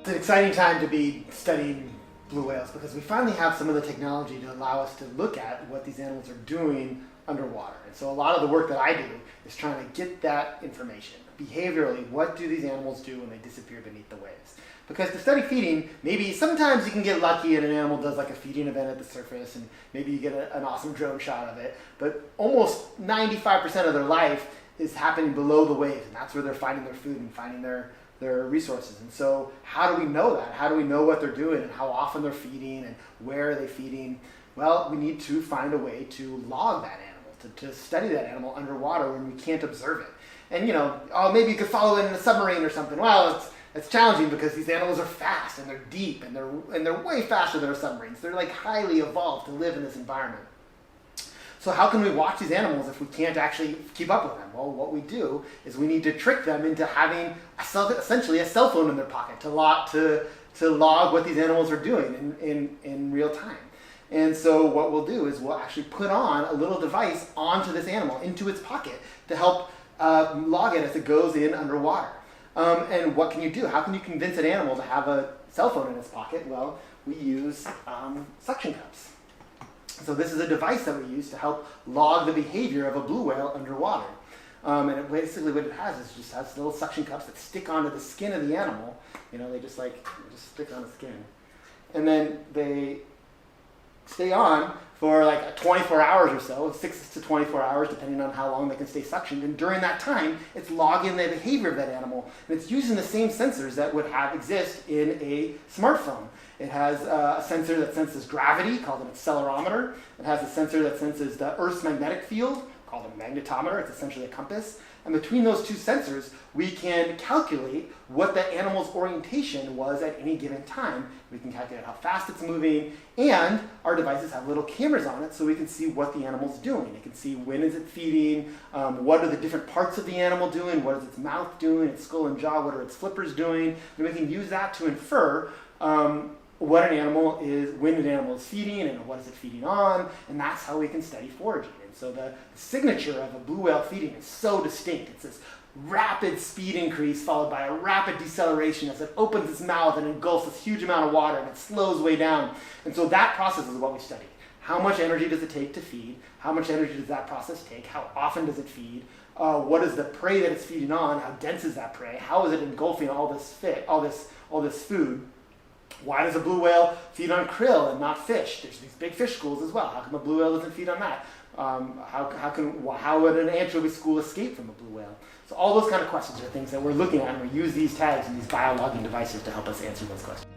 It's an exciting time to be studying blue whales because we finally have some of the technology to allow us to look at what these animals are doing underwater. And so a lot of the work that I do is trying to get that information. Behaviorally, what do these animals do when they disappear beneath the waves? Because to study feeding, maybe sometimes you can get lucky and an animal does like a feeding event at the surface and maybe you get an awesome drone shot of it. But almost 95% of their life is happening below the waves, and that's where they're finding their food and finding their resources. And so how do we know that? How do we know what they're doing and how often they're feeding and where are they feeding? Well, we need to find a way to log that animal, to study that animal underwater when we can't observe it. And maybe you could follow it in a submarine or something. Well, it's challenging because these animals are fast and they're deep and they're way faster than our submarines. They're like highly evolved to live in this environment. So how can we watch these animals if we can't actually keep up with them? Well, what we do is we need to trick them into having essentially a cell phone in their pocket to log what these animals are doing in real time. And so what we'll do is we'll actually put on a little device onto this animal, into its pocket, to help log it as it goes in underwater. And what can you do? How can you convince an animal to have a cell phone in its pocket? Well, we use suction cups. So this is a device that we use to help log the behavior of a blue whale underwater. And basically what it has is just has little suction cups that stick onto the skin of the animal. They just stick on the skin. And then they stay on for like 24 hours or so, 6 to 24 hours, depending on how long they can stay suctioned. And during that time, it's logging the behavior of that animal. And it's using the same sensors that would exist in a smartphone. It has a sensor that senses gravity, called an accelerometer. It has a sensor that senses the Earth's magnetic field, called a magnetometer. It's essentially a compass. And between those two sensors, we can calculate what the animal's orientation was at any given time. We can calculate how fast it's moving, and our devices have little cameras on it so we can see what the animal's doing. It can see when is it feeding, what are the different parts of the animal doing, what is its mouth doing, its skull and jaw, what are its flippers doing, and we can use that to infer when an animal is feeding and what is it feeding on, and that's how we can study foraging. And so the signature of a blue whale feeding is so distinct. It's this rapid speed increase followed by a rapid deceleration as it opens its mouth and engulfs this huge amount of water and it slows way down. And so that process is what we study. How much energy does it take to feed? How much energy does that process take? How often does it feed? What is the prey that it's feeding on? How dense is that prey? How is it engulfing all this food? Why does a blue whale feed on krill and not fish? There's these big fish schools as well. How come a blue whale doesn't feed on that? How would an anchovy school escape from a blue whale? So all those kind of questions are things that we're looking at, and we use these tags and these biologging devices to help us answer those questions.